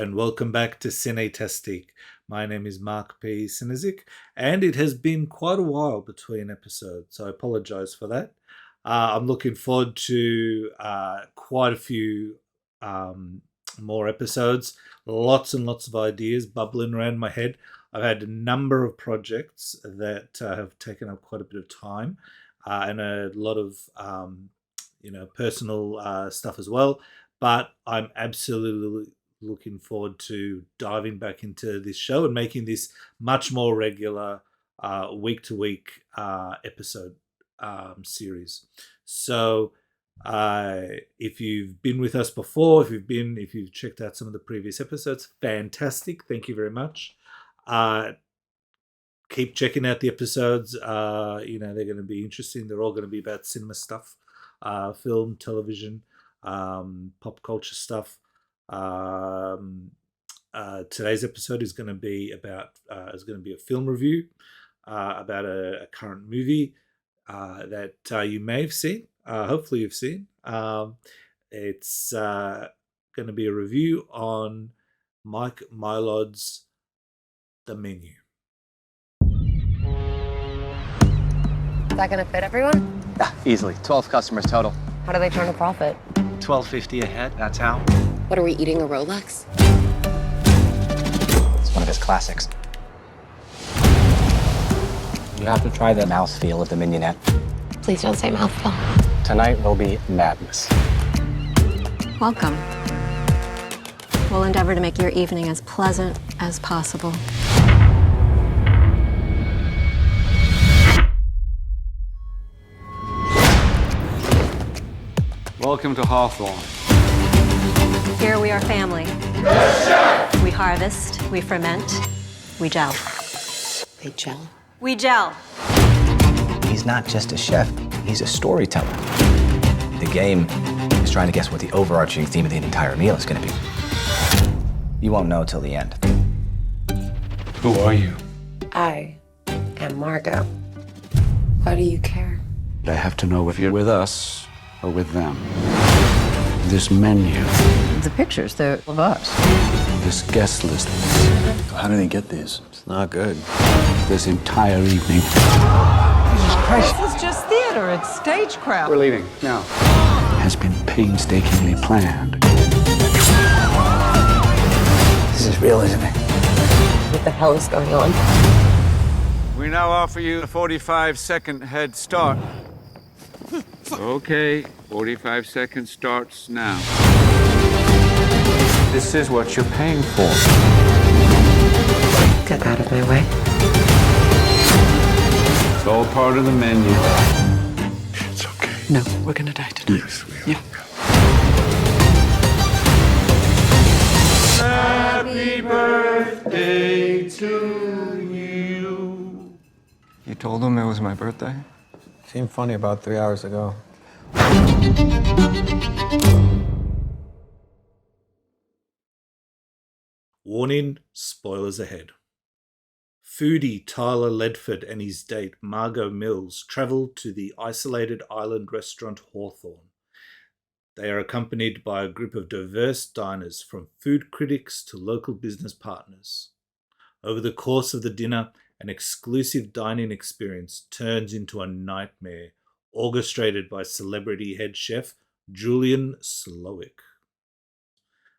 and welcome back to Cinetastique. My name is Mark P. Cinezik, and it has been quite a while between episodes, so I apologise for that. I'm looking forward to quite a few more episodes. Lots and lots of ideas bubbling around my head. I've had a number of projects that have taken up quite a bit of time and a lot of personal stuff as well. But I'm absolutely looking forward to diving back into this show and making this much more regular week-to-week episode series. So if you've been with us before, if you've checked out some of the previous episodes, fantastic. Thank you very much. Keep checking out the episodes. They're going to be interesting. They're all going to be about cinema stuff, film, television, pop culture stuff. Today's episode is going to be a film review about a current movie that you may have seen. Hopefully you've seen. It's going to be a review on Mike Mylod's The Menu. Is that going to fit everyone? Yeah, easily. 12 customers total. How do they turn a profit? $12.50 a head, that's how. What, are we eating a Rolex? It's one of his classics. You have to try the mouthfeel of the mignonette. Please don't say mouthful. Tonight will be madness. Welcome. We'll endeavor to make your evening as pleasant as possible. Welcome to Hawthorne. Here we are family. We harvest, we ferment, we gel. They gel. We gel. He's not just a chef, he's a storyteller. The game is trying to guess what the overarching theme of the entire meal is going to be. You won't know till the end. Who are you? I am Margot. Why do you care? I have to know if you're with us or with them. This menu, The pictures, they're of us. this guest list, How do they get these? It's not good. this entire evening. This is just theater, it's stagecraft. We're leaving now. Has been painstakingly planned. This is real, isn't it? What the hell is going on? We now offer you a 45-second head start. Okay, 45 seconds starts now. This is what you're paying for. Get out of my way. It's all part of the menu. It's okay. No, we're gonna die tonight. Yes, we are. Yeah. Happy birthday to you. You told them it was my birthday? Seemed funny about 3 hours ago. Warning, spoilers ahead. Foodie Tyler Ledford and his date Margot Mills travel to the isolated island restaurant Hawthorne. They are accompanied by a group of diverse diners, from food critics to local business partners. Over the course of the dinner, an exclusive dining experience turns into a nightmare, orchestrated by celebrity head chef Julian Slowick.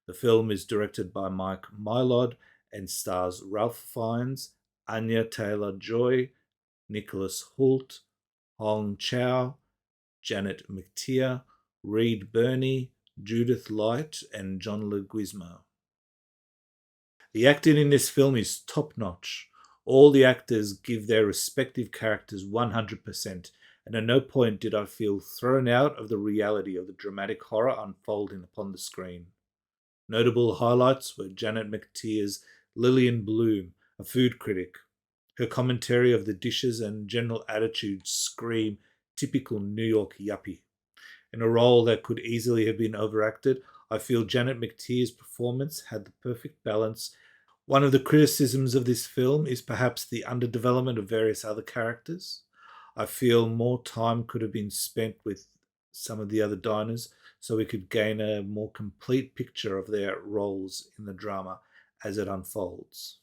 The film is directed by Mike Mylod and stars Ralph Fiennes, Anya Taylor-Joy, Nicholas Hoult, Hong Chow, Janet McTeer, Reed Birney, Judith Light, and John Leguizamo. The acting in this film is top-notch. All the actors give their respective characters 100%, and at no point did I feel thrown out of the reality of the dramatic horror unfolding upon the screen. Notable highlights were Janet McTeer's Lillian Bloom, a food critic. Her commentary of the dishes and general attitude scream typical New York yuppie. In a role that could easily have been overacted, I feel Janet McTeer's performance had the perfect balance. One of the criticisms of this film is perhaps the underdevelopment of various other characters. I feel more time could have been spent with some of the other diners, so we could gain a more complete picture of their roles in the drama as it unfolds.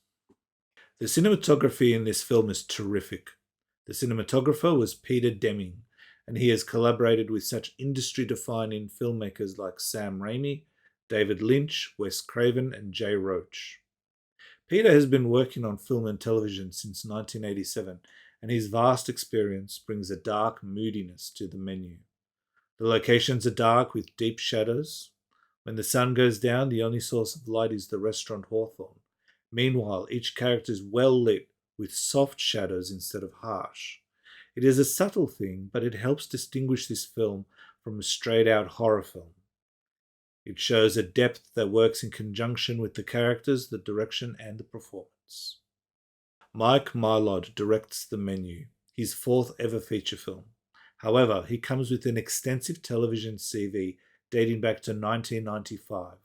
The cinematography in this film is terrific. The cinematographer was Peter Deming, and he has collaborated with such industry-defining filmmakers like Sam Raimi, David Lynch, Wes Craven, and Jay Roach. Peter has been working on film and television since 1987, and his vast experience brings a dark moodiness to the menu. The locations are dark with deep shadows. When the sun goes down, the only source of light is the restaurant Hawthorne. Meanwhile, each character is well lit with soft shadows instead of harsh. It is a subtle thing, but it helps distinguish this film from a straight-out horror film. It shows a depth that works in conjunction with the characters, the direction, and the performance. Mike Mylod directs The Menu, his fourth ever feature film. However, he comes with an extensive television CV dating back to 1995.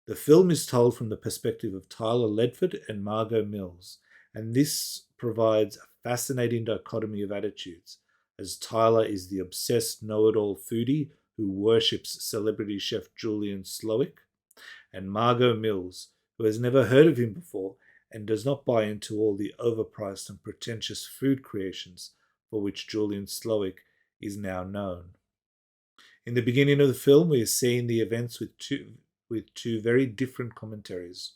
The film is told from the perspective of Tyler Ledford and Margot Mills, and this provides a fascinating dichotomy of attitudes, as Tyler is the obsessed know-it-all foodie who worships celebrity chef Julian Slowik, and Margot Mills, who has never heard of him before and does not buy into all the overpriced and pretentious food creations for which Julian Slowik is now known. In the beginning of the film, we are seeing the events with two very different commentaries.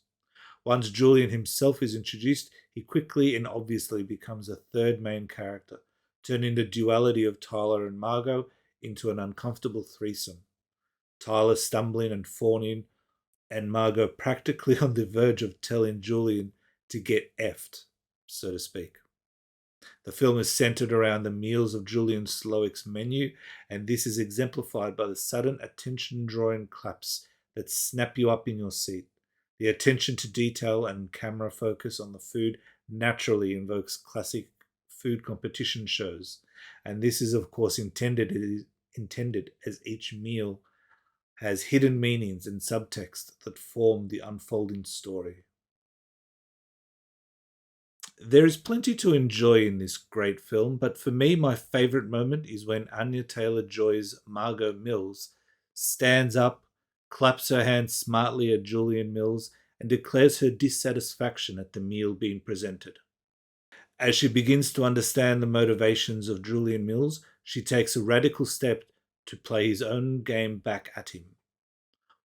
Once Julian himself is introduced, he quickly and obviously becomes a third main character, turning the duality of Tyler and Margot into an uncomfortable threesome. Tyler stumbling and fawning, and Margot practically on the verge of telling Julian to get effed, so to speak. The film is centered around the meals of Julian Slowik's menu, and this is exemplified by the sudden attention-drawing claps that snap you up in your seat. The attention to detail and camera focus on the food naturally invokes classic food competition shows, and this is of course intended as each meal has hidden meanings and subtext that form the unfolding story. There is plenty to enjoy in this great film, but for me my favourite moment is when Anya Taylor-Joy's Margot Mills stands up, claps her hands smartly at Julian Mills, and declares her dissatisfaction at the meal being presented. As she begins to understand the motivations of Julian Mills, she takes a radical step to play his own game back at him.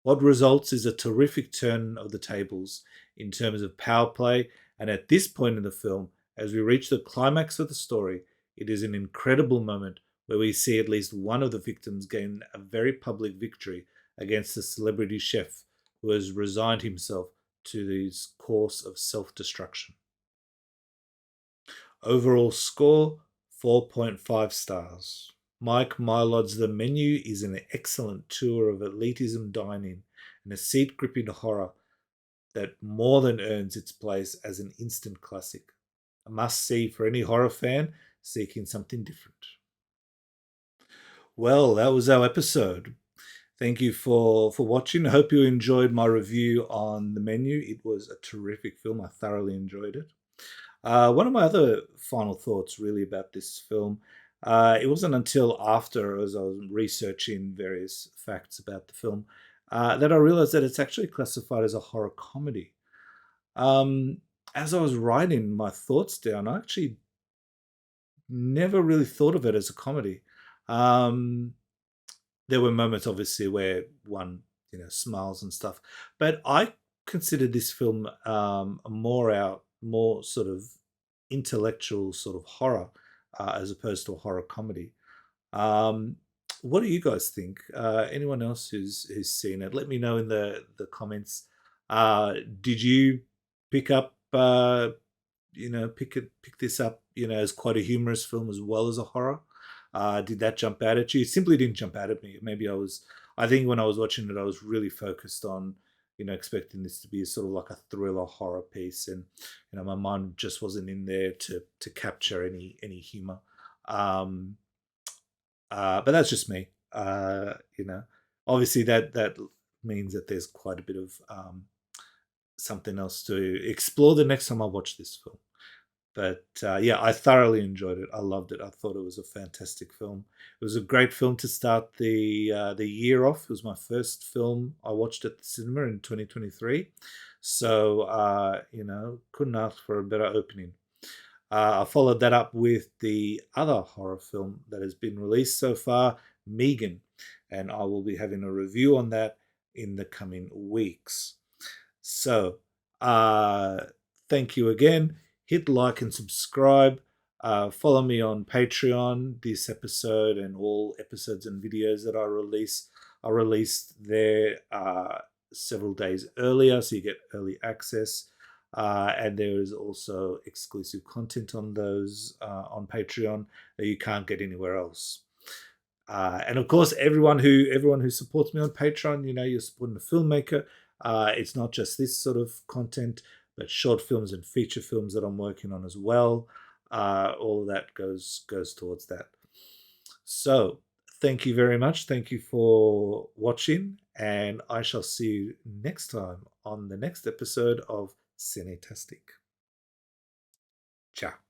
What results is a terrific turn of the tables in terms of power play, and at this point in the film, as we reach the climax of the story, it is an incredible moment where we see at least one of the victims gain a very public victory against the celebrity chef who has resigned himself to this course of self-destruction. Overall score, 4.5 stars. Mike Mylod's The Menu is an excellent tour of elitism dining and a seat-gripping horror that more than earns its place as an instant classic. A must-see for any horror fan seeking something different. Well, that was our episode. Thank you for watching. I hope you enjoyed my review on The Menu. It was a terrific film. I thoroughly enjoyed it. One of my other final thoughts really about this film, it wasn't until after, as I was researching various facts about the film, that I realized that it's actually classified as a horror comedy. As I was writing my thoughts down, I actually never really thought of it as a comedy. There were moments, obviously, where one, smiles and stuff, but I considered this film a more sort of intellectual sort of horror as opposed to a horror comedy. What do you guys think? Anyone else who's seen it? Let me know in the comments. Did you pick up, pick this up, as quite a humorous film as well as a horror? Did that jump out at you? It simply didn't jump out at me. Maybe I think when I was watching it, I was really focused on, expecting this to be sort of like a thriller horror piece, and my mind just wasn't in there to capture any humor. But that's just me. Obviously that means that there's quite a bit of something else to explore the next time I watch this film. But yeah, I thoroughly enjoyed it. I loved it. I thought it was a fantastic film. It was a great film to start the year off. It was my first film I watched at the cinema in 2023. So, couldn't ask for a better opening. I followed that up with the other horror film that has been released so far, Megan, and I will be having a review on that in the coming weeks. So, thank you again. Hit like and subscribe. Follow me on Patreon. This episode and all episodes and videos that I release are released there several days earlier, so you get early access. And there is also exclusive content on those on Patreon that you can't get anywhere else. And of course, everyone who supports me on Patreon, you're supporting a filmmaker. It's not just this sort of content, but short films and feature films that I'm working on as well. All of that goes towards that. So thank you very much. Thank you for watching, and I shall see you next time on the next episode of Cinetastique. Ciao.